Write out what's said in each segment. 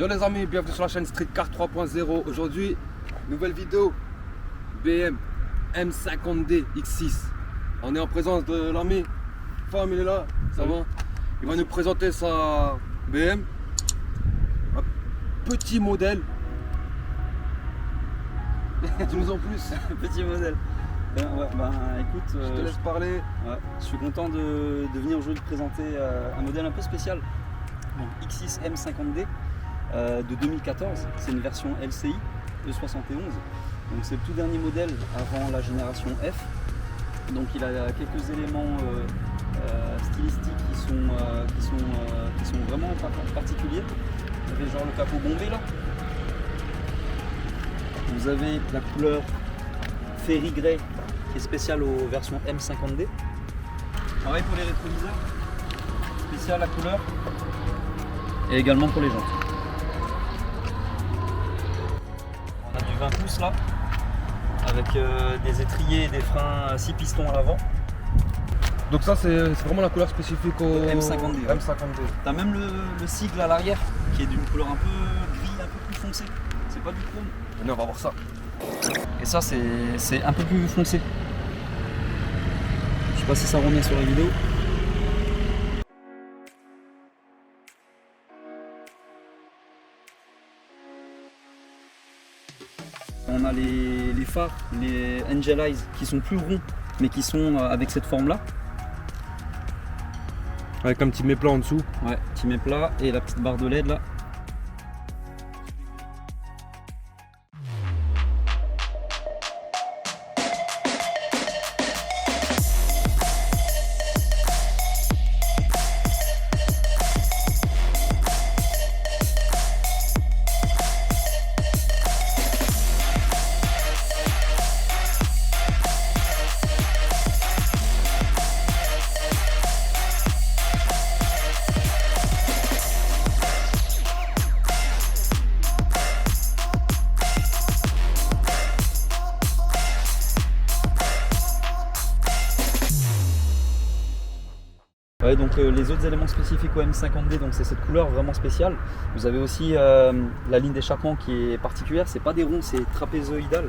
Yo les amis, bienvenue sur la chaîne Streetcar 3.0. Aujourd'hui, nouvelle vidéo BM M50D X6. On est en présence de l'ami Femme, il est là, ça va. Il va nous présenter sa BM. Un petit modèle. Dis-nous en plus. Petit modèle. Écoute, Je te laisse parler. je suis content de venir aujourd'hui te présenter un modèle un peu spécial. Donc, X6 M50D de 2014. C'est une version LCI de 71. Donc c'est le tout dernier modèle avant la génération F. Donc il a quelques éléments stylistiques qui sont vraiment particuliers. Vous avez genre le capot bombé là. Vous avez la couleur Ferry Grey qui est spéciale aux versions M50D. Pareil pour les rétroviseurs, spécial la couleur. Et également pour les jantes. On a du 20 pouces là, avec des étriers et des freins 6 pistons à l'avant. Donc ça c'est vraiment la couleur spécifique au M50D. Ouais. M50D. Tu as même le sigle à l'arrière qui est d'une couleur un peu gris, un peu plus foncé. C'est pas du chrome. Venez, on va voir ça. Et ça c'est un peu plus foncé. Je sais pas si ça rend bien sur la vidéo. On a les phares, les Angel Eyes qui sont plus ronds mais qui sont avec cette forme là. Avec un petit méplat en dessous. Ouais, petit méplat et la petite barre de LED là. Ouais, donc les autres éléments spécifiques au M50D, donc c'est cette couleur vraiment spéciale. Vous avez aussi la ligne d'échappement qui est particulière, c'est pas des ronds, c'est trapézoïdal.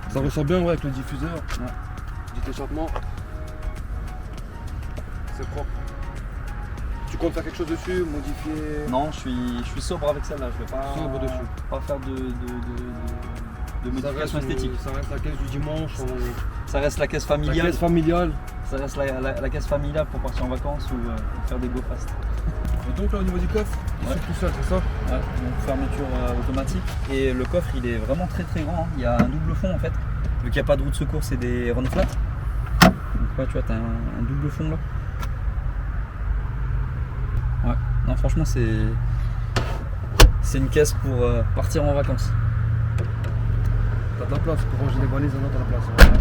Ça ressort bien avec le diffuseur. Ouais. Petit échappement. C'est propre. Tu comptes faire quelque chose dessus, modifier? Non, je suis sobre avec celle-là, je vais pas, Sobre dessus. pas faire de modification esthétique. Ça reste la caisse du dimanche. Ça reste la caisse La familiale. caisse familiale. Ça reste la caisse familiale pour partir en vacances ou faire des go fast. Et donc là au niveau du coffre, il Ouais. s'ouvre tout seul, c'est ça? Ouais, donc fermeture automatique. Et le coffre il est vraiment très grand. Hein. Il y a un double fond en fait. Vu qu'il n'y a pas de roue de secours, c'est des run flat. Donc là tu vois, tu as un double fond là. Ouais, non franchement c'est une caisse pour partir en vacances. T'as de la place pour ranger les valises, t'as de la place. Hein.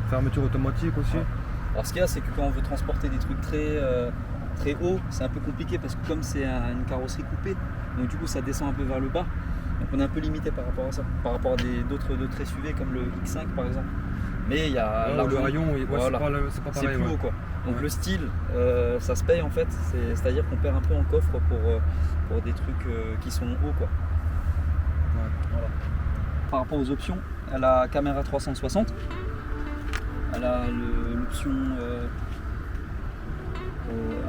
Fermeture automatique aussi. Ouais. Alors ce qu'il y a, c'est que quand on veut transporter des trucs très haut, c'est un peu compliqué parce que comme c'est une carrosserie coupée, donc du coup ça descend un peu vers le bas. Donc on est un peu limité par rapport à ça, par rapport à d'autres SUV comme le X5 par exemple. Mais il y a Le rayon, ouais, voilà. c'est pas c'est pareil. plus Ouais. haut quoi. Donc Ouais. le style, ça se paye en fait, c'est-à-dire qu'on perd un peu en coffre pour des trucs qui sont hauts quoi. Ouais. Voilà. Par rapport aux options, elle a caméra 360, elle a l'option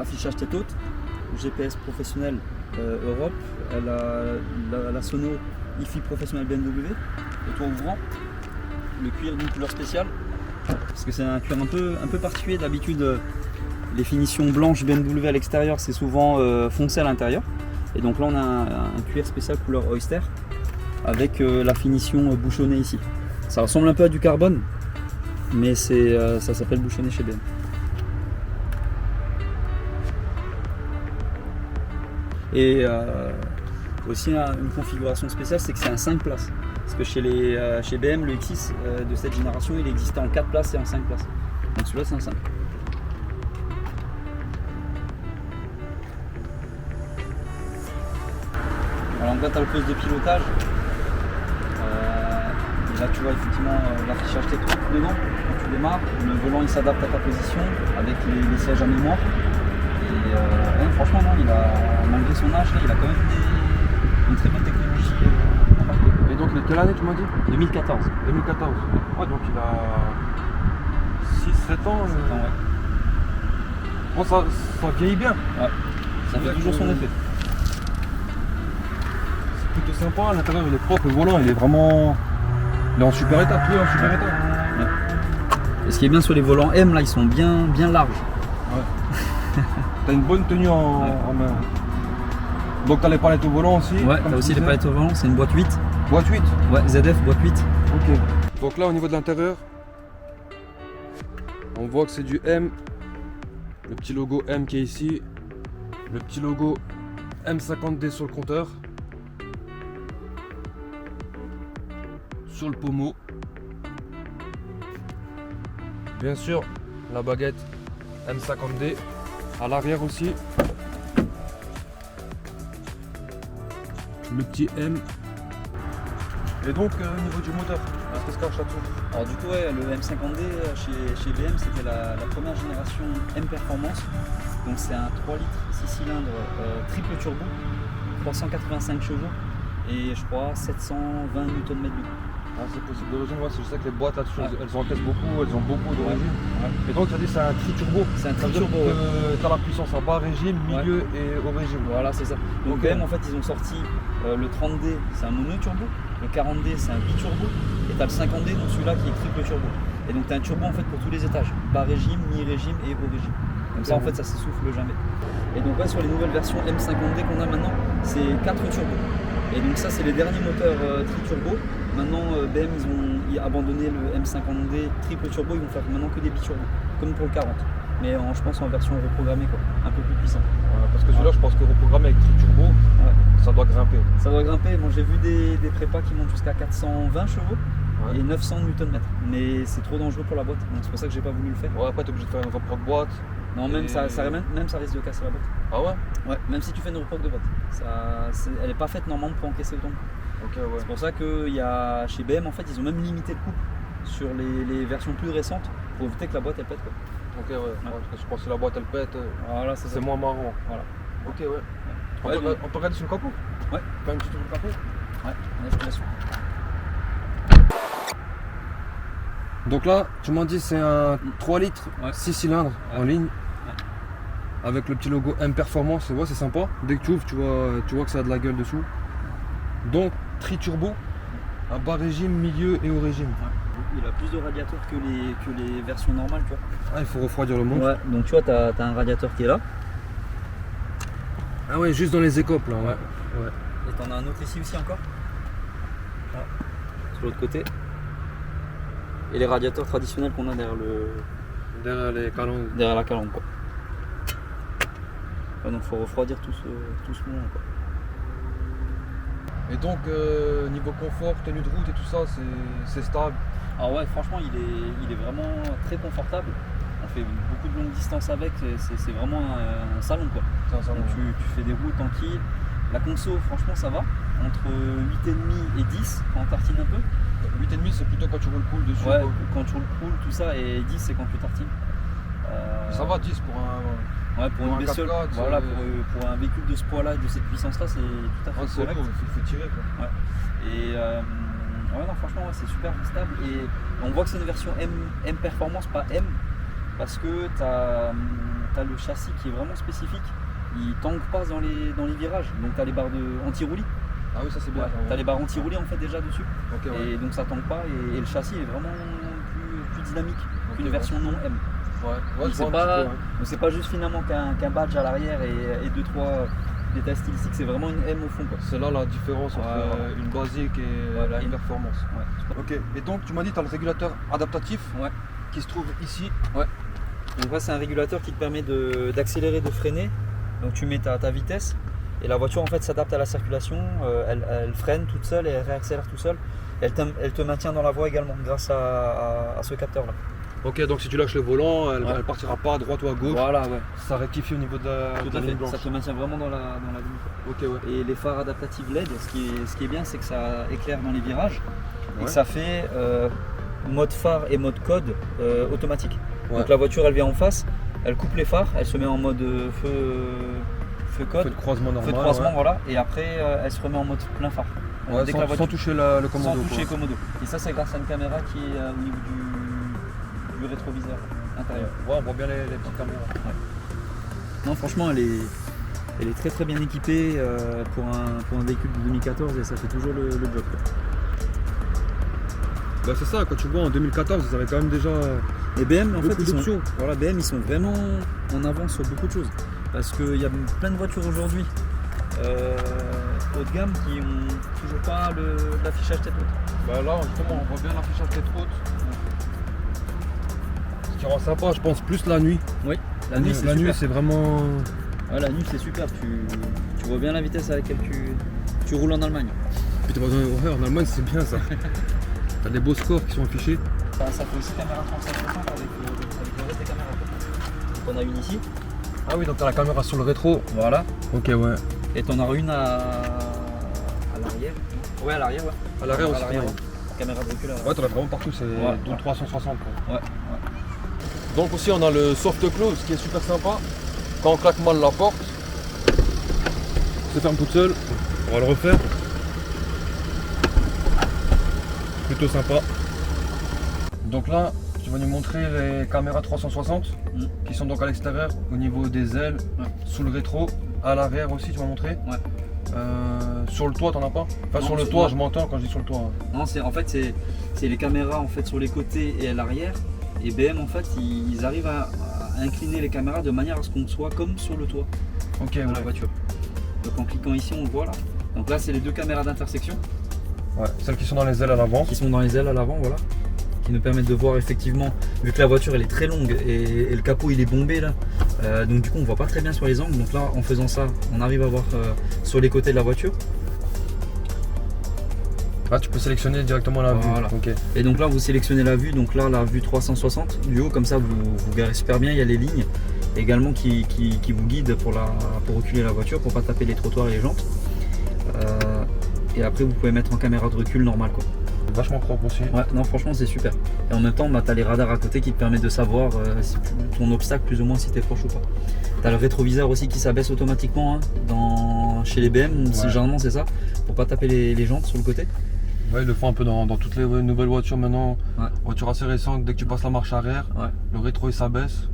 affichage tête haute, GPS professionnel Europe, elle a la sono hi-fi professionnel BMW, le toit ouvrant, le cuir d'une couleur spéciale, parce que c'est un cuir un peu particulier. D'habitude les finitions blanches BMW à l'extérieur c'est souvent foncé à l'intérieur, et donc là on a un cuir spécial couleur oyster avec la finition bouchonnée ici. Ça ressemble un peu à du carbone, mais ça s'appelle bouchonné chez BM. Et aussi une configuration spéciale, c'est que c'est un 5 places. Parce que chez BM, le X6 de cette génération, il existait en 4 places et en 5 places. Donc celui-là, c'est un 5. Alors là, tu as le poste de pilotage. Et là, tu vois effectivement l'affichage tête dedans. Quand tu démarres, le volant il s'adapte à ta position avec les sièges à mémoire. Ouais, franchement, non, malgré son âge, là, il a quand même une très bonne technologie embarquée. Et donc, il est quelle année, tu m'as dit? 2014. 2014. Ouais, donc il a 6-7 ans. 7 ans, ouais. Bon, ça vieillit bien. Ouais. Ça fait toujours son effet. C'est plutôt sympa, à l'intérieur il est propre, le volant il est vraiment. Il est en super état, tout est en super état. Ouais. Et ce qui est bien sur les volants M, là, ils sont bien larges. Ouais. T'as une bonne tenue en main. Donc t'as les palettes au volant aussi. Ouais, t'as aussi les palettes au volant, c'est une boîte 8. Boîte 8. Ouais, ZF, boîte 8. Ok. Donc là au niveau de l'intérieur, on voit que c'est du M. Le petit logo M qui est ici. Le petit logo M50D sur le compteur. Sur le pommeau. Bien sûr, la baguette M50D. À l'arrière aussi. Le petit M. Et donc au niveau du moteur, qu'est-ce qu'il y a là-dessous? Alors du coup, ouais, le M50D chez BM, c'était la première génération M Performance. Donc c'est un 3 litres 6 cylindres triple turbo, 385 chevaux et je crois 720 Nm du coup. Ah, c'est possible d'origine, ouais, je sais que les boîtes là-dessus, Ouais. elles encaissent beaucoup, elles ont beaucoup d'origine. Ouais. Et donc tu as dit c'est un tri-turbo. C'est un Ça veut dire tri-turbo, ouais. que tu as la puissance à bas régime, milieu et haut régime. Voilà, c'est ça. Donc Ok. BM, en fait, ils ont sorti le 30D, c'est un mono turbo, le 40D, c'est un biturbo, et tu as le 50D, donc celui-là qui est triple turbo. Et donc tu as un turbo en fait pour tous les étages, bas régime, mi-régime et haut régime. Comme ça, en fait, ça s'essouffle jamais. Et donc ouais, sur les nouvelles versions M50D qu'on a maintenant, c'est 4 turbos. Et donc ça, c'est les derniers moteurs tri-turbo. Maintenant, BM, ils ont abandonné le M50D triple turbo, ils vont faire maintenant que des biturbos, comme pour le 40. Mais je pense en version reprogrammée, quoi, un peu plus puissant. Ouais, parce que celui-là, je pense que reprogrammé avec tri-turbo, ça doit grimper. Ça doit grimper. Moi, j'ai vu des prépas qui montent jusqu'à 420 chevaux et 900 Nm. Mais c'est trop dangereux pour la boîte, donc c'est pour ça que j'ai pas voulu le faire. Ouais, après, t'es obligé de faire une repro de boîte. Non, même ça risque de casser la boîte. Ah ouais? Ouais, même si tu fais une repro de boîte. Elle n'est pas faite normalement pour encaisser autant. Ok, ouais. C'est pour ça que chez BM, en fait, ils ont même limité le couple sur les versions plus récentes pour éviter que la boîte elle pète, quoi. Ok, ouais. Parce que je pense que si la boîte elle pète, Voilà, c'est moins marrant. Voilà. Ok, ouais. Ouais, On peut regarder sur le capot? Ouais. Faire une petite tour sur le capot? Ouais, je te laisse. Donc là, tu m'as dit c'est un 3 litres, Ouais. 6 cylindres en ligne. Ouais. Avec le petit logo M Performance, tu vois, c'est sympa. Dès que tu ouvres, tu vois que ça a de la gueule dessous. Donc, tri-turbo, à bas régime, milieu et haut régime. Il a plus de radiateurs que les versions normales, tu vois. Ah, il faut refroidir le monstre. Ouais, donc tu vois, t'as un radiateur qui est là. Ah ouais, juste dans les écopes là, ouais. Et t'en as un autre ici aussi encore. Là, sur l'autre côté. Et les radiateurs traditionnels qu'on a derrière derrière la calandre, quoi. Ouais, donc faut refroidir tout ce moment, quoi. Et donc, niveau confort, tenue de route et tout ça, c'est stable. Alors ouais, franchement, il est vraiment très confortable. On fait beaucoup de longues distances avec, c'est vraiment un salon, quoi. C'est un salon. Donc tu fais des routes tranquilles. La conso, franchement, ça va. Entre 8,5 et 10 quand on tartine un peu. 8,5 c'est plutôt quand tu roules cool dessus. Ouais, quoi. quand tu roules cool, tout ça, et 10 c'est quand tu tartines. Ça va 10 pour un. Ouais, pour une un bestiole, 4x4, voilà, pour un véhicule de ce poids-là et de cette puissance-là, c'est tout à fait C'est correct. lourd, il faut tirer quoi. Ouais. Et ouais, non, franchement, ouais, c'est super stable. Et on voit que c'est une version M Performance, pas M, parce que tu as le châssis qui est vraiment spécifique. Il tangue pas dans les virages. Donc tu as les barres anti-roulis. Ah oui, ça c'est bien. Ouais, tu as les barres anti-roulis en fait déjà dessus. Ok, ouais. Et donc ça tangue pas. Et le châssis est vraiment plus dynamique qu'une ouais. version non M. Ouais, Donc je c'est vois un pas, petit peu, ouais. donc c'est pas juste finalement qu'un badge à l'arrière et 2-3 détails stylistiques, c'est vraiment une M au fond, quoi. C'est là la différence entre Ouais. une basique et Ouais, la et- performance. Ouais. Ok, et donc tu m'as dit que tu as le régulateur adaptatif Ouais. qui se trouve ici. Donc là, c'est un régulateur qui te permet d'accélérer, de freiner. Donc tu mets ta vitesse et la voiture en fait s'adapte à la circulation. Elle freine toute seule et elle réaccélère tout seul. Elle te maintient dans la voie également grâce à ce capteur là. Ok, donc si tu lâches le volant, elle, Ouais. elle partira pas à droite ou à gauche. Voilà, ouais. Ça rectifie au niveau de la, Tout de la à ligne fait. blanche. Ça te maintient vraiment dans la ligne. Ok, ouais. Et les phares adaptatifs LED, ce qui est bien, c'est que ça éclaire dans les virages et Ouais. que ça fait mode phare et mode code automatique. Ouais. Donc la voiture elle vient en face Elle coupe les phares, elle se met en mode feu code, Feu de croisement normal. feu de croisement, ouais. voilà, et après elle se remet en mode plein phare. Ouais, Dès sans, que la sans voiture, toucher le commando. sans toucher quoi. commodo. Et ça c'est grâce à une caméra qui est au niveau du rétroviseur intérieur. Ouais, on voit bien les petites caméras. Non, franchement, elle est très très bien équipée pour un véhicule de 2014 et ça fait toujours le job, quoi. Bah c'est ça, quand tu vois en 2014, ils avaient quand même déjà Et BM, en fait, beaucoup d'options. voilà, BM, ils sont vraiment en avance sur beaucoup de choses. Parce qu'il y a plein de voitures aujourd'hui haut de gamme qui ont toujours pas l'affichage tête haute. Bah là, justement, on voit bien l'affichage tête haute. Ce qui rend sympa, je pense, plus la nuit. Oui, la nuit, c'est super. c'est vraiment... Ouais, la nuit, c'est super. Tu vois bien la vitesse à laquelle tu roules en Allemagne. Putain, en Allemagne, c'est bien ça. T'as des beaux scores qui sont affichés. Ça fait aussi caméra 360 avec le reste des caméras. Donc on a une ici. Ah oui, donc t'as la caméra sur le rétro. Voilà. Ok, ouais. Et t'en as une à l'arrière. Ouais, à l'arrière, ouais. À l'arrière aussi, ouais. ouais. Caméra de recul à Ouais, t'en as vraiment partout, c'est Ouais. double 360 quoi. Ouais. Donc aussi, on a le soft close qui est super sympa. Quand on claque mal la porte, se ferme toute seule. On va le refaire. Plutôt sympa. Donc là, tu vas nous montrer les caméras 360 qui sont donc à l'extérieur, au niveau des ailes, sous le rétro, à l'arrière aussi, tu vas montrer. Ouais. Sur le toit, t'en as pas? Enfin, Non, sur le sur- toit, non. je m'entends quand je dis sur le toit. Non, c'est les caméras en fait sur les côtés et à l'arrière. Et BM en fait, ils arrivent à incliner les caméras de manière à ce qu'on soit comme sur le toit Ok, de la ouais. voiture. Donc en cliquant ici, on le voit là. Donc là, c'est les deux caméras d'intersection Ouais, celles qui sont dans les ailes à l'avant. qui sont dans les ailes à l'avant, voilà, qui nous permettent de voir effectivement, vu que la voiture elle est très longue et le capot il est bombé là, donc du coup on voit pas très bien sur les angles. Donc là, en faisant ça, on arrive à voir sur les côtés de la voiture. Ah, tu peux sélectionner directement la Voilà. vue. Ok. Et donc là, vous sélectionnez la vue, donc là la vue 360 du haut, comme ça vous garez super bien. Il y a les lignes également qui vous guident pour reculer la voiture, pour pas taper les trottoirs et les jantes. Et après, vous pouvez mettre en caméra de recul normale, quoi. Vachement propre aussi. Ouais, non, franchement, c'est super. Et en même temps, bah, tu as les radars à côté qui te permettent de savoir si ton obstacle, plus ou moins, si tu es proche ou pas. Tu as le rétroviseur aussi qui s'abaisse automatiquement chez les BM, généralement c'est ça, pour pas taper les jantes sur le côté. Ouais, ils le font un peu dans toutes les nouvelles voitures maintenant. Ouais. Voitures assez récentes, dès que tu passes la marche arrière, Ouais. le rétro il s'abaisse.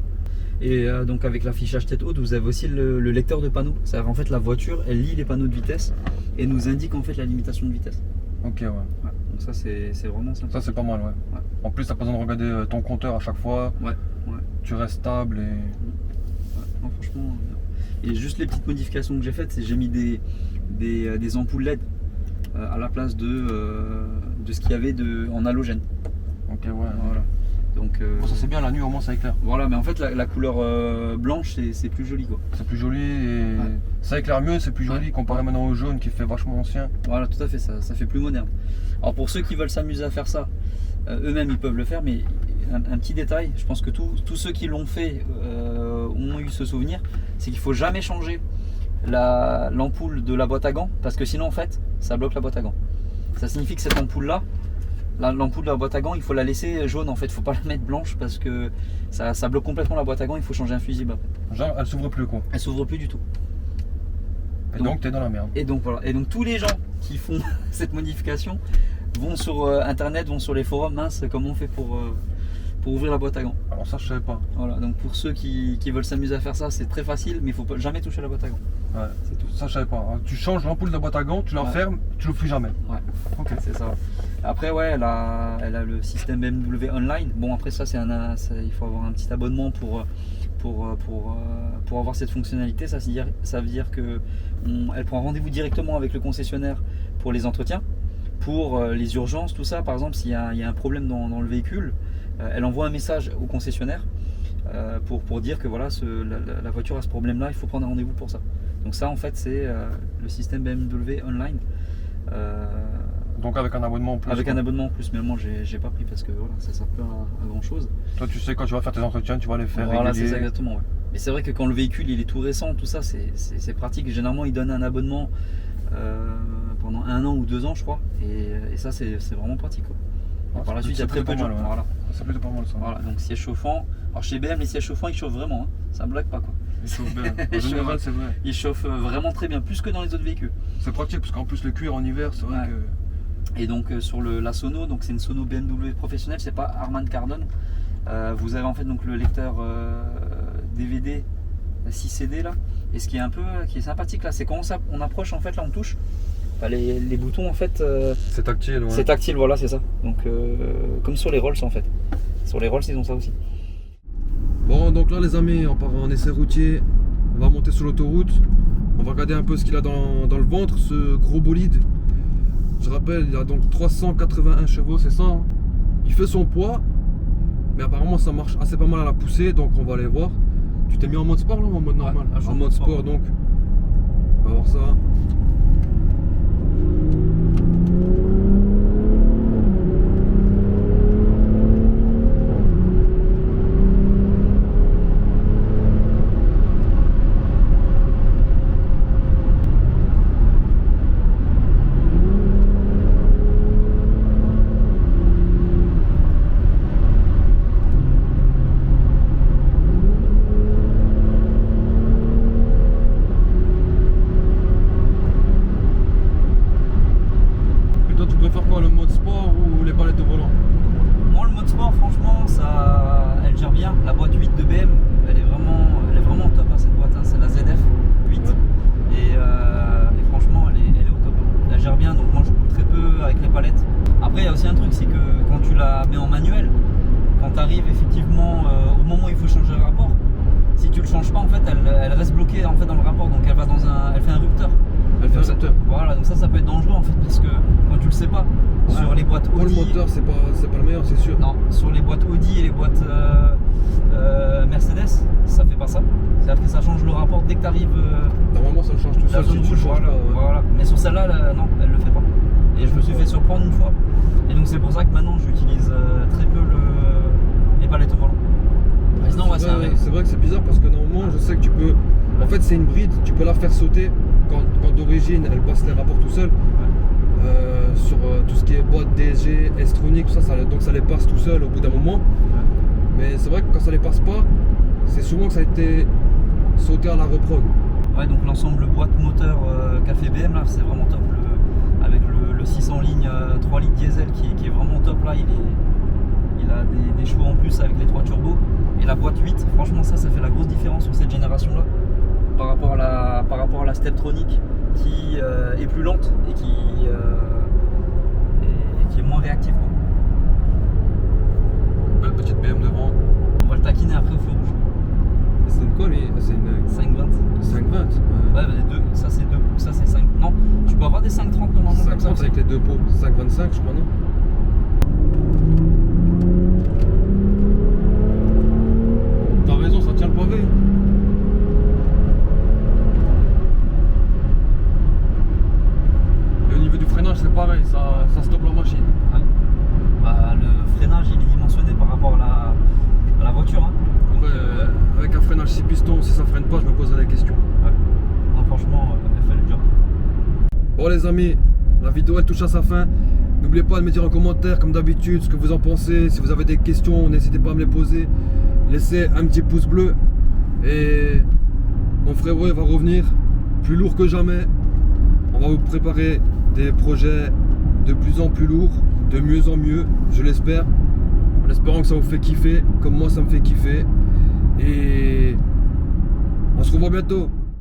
Et donc avec l'affichage tête haute, vous avez aussi le lecteur de panneaux. C'est-à-dire en fait la voiture, elle lit les panneaux de vitesse et nous indique en fait la limitation de vitesse. Ok, ouais. Ouais. Donc ça c'est vraiment sympa. Ça c'est pas mal, ouais. Ouais. En plus, t'as pas besoin de regarder ton compteur à chaque fois. Ouais. Tu restes stable et. Ouais. Non, franchement. Et juste les petites modifications que j'ai faites, c'est j'ai mis des ampoules LED à la place de ce qu'il y avait en halogène. Ok, ouais. Voilà. Donc Bon, ça c'est bien, la nuit au moins ça éclaire. voilà, mais en fait la couleur blanche c'est plus joli quoi. C'est plus joli et ça éclaire mieux, c'est plus joli Ouais. comparé maintenant au jaune qui fait vachement ancien. Voilà, tout à fait, ça fait plus moderne. Alors pour ceux qui veulent s'amuser à faire ça, eux-mêmes ils peuvent le faire, mais un petit détail, je pense que tous ceux qui l'ont fait ont eu ce souvenir, c'est qu'il faut jamais changer l'ampoule de la boîte à gants, parce que sinon en fait ça bloque la boîte à gants. Ça signifie que cette ampoule là, l'ampoule de la boîte à gants, il faut la laisser jaune en fait, il faut pas la mettre blanche parce que ça bloque complètement la boîte à gants, il faut changer un fusible après. Genre, elle s'ouvre plus quoi. Elle s'ouvre plus du tout. Et donc t'es dans la merde. Et donc voilà. Et donc tous les gens qui font cette modification vont sur internet, vont sur les forums, mince, comment on fait pour ouvrir la boîte à gants. Alors ça je savais pas. Voilà, donc pour ceux qui veulent s'amuser à faire ça, c'est très facile, mais il faut jamais toucher la boîte à gants. Ouais. C'est tout. Ça je savais pas. Tu changes l'ampoule de la boîte à gants, tu la Ouais. fermes, tu l'ouvres plus jamais. Ouais, Ok. c'est ça. Après ouais, elle a le système BMW Online. Bon après ça il faut avoir un petit abonnement pour avoir cette fonctionnalité. Ça veut dire que elle prend rendez-vous directement avec le concessionnaire pour les entretiens, pour les urgences, tout ça. Par exemple, s'il y a un problème dans le véhicule, elle envoie un message au concessionnaire pour dire que voilà, la voiture a ce problème-là, il faut prendre un rendez-vous pour ça. Donc ça, en fait, c'est le système BMW Online. Donc avec un abonnement en plus. Avec quoi. un abonnement en plus, mais moi j'ai pas pris parce que voilà, ça sert pas à grand chose. Toi tu sais quand tu vas faire tes entretiens, tu vas les faire Voilà, c'est réguliers. ça exactement. Ouais. Mais c'est vrai que quand le véhicule il est tout récent, tout ça, c'est pratique. Généralement, ils donnent un abonnement pendant 1 an ou 2 ans, je crois. Et ça, c'est vraiment pratique. Quoi. Et Ouais, par la c'est suite, il y a très peu de pas gens. mal, ouais. Voilà. C'est plutôt pas mal ça. Voilà, donc siège chauffant. Alors chez BM, les sièges chauffants ils chauffent vraiment, hein. Ça blague pas quoi. Il chauffe bien. En général, c'est vrai. Ils chauffent vraiment très bien, plus que dans les autres véhicules. C'est pratique parce qu'en plus le cuir en hiver, c'est vrai que. Et donc sur la sono, donc c'est une sono BMW professionnelle, c'est pas Harman Kardon. Vous avez en fait donc le lecteur DVD 6 CD là. Et ce qui est sympathique là, c'est quand on approche en fait, là on touche. Bah, les boutons en fait. C'est tactile, ouais. C'est tactile, voilà, c'est ça. Donc comme sur les Rolls en fait. Sur les Rolls ils ont ça aussi. Bon, donc là les amis, on part en essai routier. On va monter sur l'autoroute. On va regarder un peu ce qu'il a dans le ventre, ce gros bolide. Je rappelle, il a donc 381 chevaux, c'est ça, hein. Il fait son poids, mais apparemment ça marche assez pas mal à la poussée, donc on va aller voir. Tu t'es mis en mode sport là ou en mode normal? En mode sport, donc. On va voir ça. Elle gère bien. La boîte 8 de BM, elle est vraiment top, hein, cette boîte, hein. C'est la ZF 8 et franchement elle est au top, hein. Elle gère bien, donc moi je roule très peu avec les palettes. Après il y a aussi un truc, c'est que quand tu la mets en manuel, quand tu arrives effectivement au moment où il faut changer le rapport, si tu le changes pas en fait elle reste bloquée en fait dans le rapport, donc elle va elle fait un rupteur. Elle fait un rupteur. Voilà, donc ça peut être dangereux en fait, parce que quand tu le sais pas, sur les boîtes Audi. Pour le moteur, c'est pas le meilleur, c'est sûr. Non, sur les boîtes Audi et les boîtes Mercedes, ça fait pas ça. C'est-à-dire que ça change le rapport dès que tu arrives. Normalement, ça le change tout seul si tu le changes pas. Voilà. Mais sur celle-là, non, elle le fait pas. Et je me suis fait surprendre une fois. Et donc c'est pour ça que maintenant j'utilise très peu les palettes au volant. Sinon, c'est vrai que c'est bizarre parce que normalement, je sais que tu peux. En fait, c'est une bride, tu peux la faire sauter quand d'origine elle passe les rapports tout seul. Sur tout ce qui est boîte DSG, S-Tronic, tout ça, donc ça les passe tout seul au bout d'un moment. Mais c'est vrai que quand ça les passe pas, c'est souvent que ça a été sauté à la reprog. Ouais, donc l'ensemble boîte moteur qu'a fait BM là, c'est vraiment top. Avec le 600 lignes 3 litres diesel qui est vraiment top là, il a des chevaux en plus avec les 3 turbos. Et la boîte 8, franchement ça fait la grosse différence sur cette génération là par rapport à la Steptronic qui est plus lente et qui est moins réactive, quoi. Belle petite BM devant. On va le taquiner après au feu rouge. C'est une quoi lui? C'est une 520. 520. Ouais, ça c'est 2, ça c'est 5. Non, tu peux avoir des 530 normalement. 530 avec les deux pots. 525 je crois, non? T'as raison, ça tient le pavé. Et au niveau du freinage c'est pareil, ça stoppe la machine. Ouais. Bah, le freinage il est dimensionné par rapport à la voiture, hein. Donc, avec un freinage 6 pistons, si ça freine pas, je me poserai des questions. Ouais. Non, franchement, elle fait le job. Bon les amis, la vidéo elle touche à sa fin. N'oubliez pas de me dire en commentaire comme d'habitude ce que vous en pensez. Si vous avez des questions, n'hésitez pas à me les poser. Laissez un petit pouce bleu. Et mon frérot va revenir plus lourd que jamais. On va vous préparer des projets de plus en plus lourds, de mieux en mieux, je l'espère. En espérant que ça vous fait kiffer, comme moi ça me fait kiffer. Et on se revoit bientôt.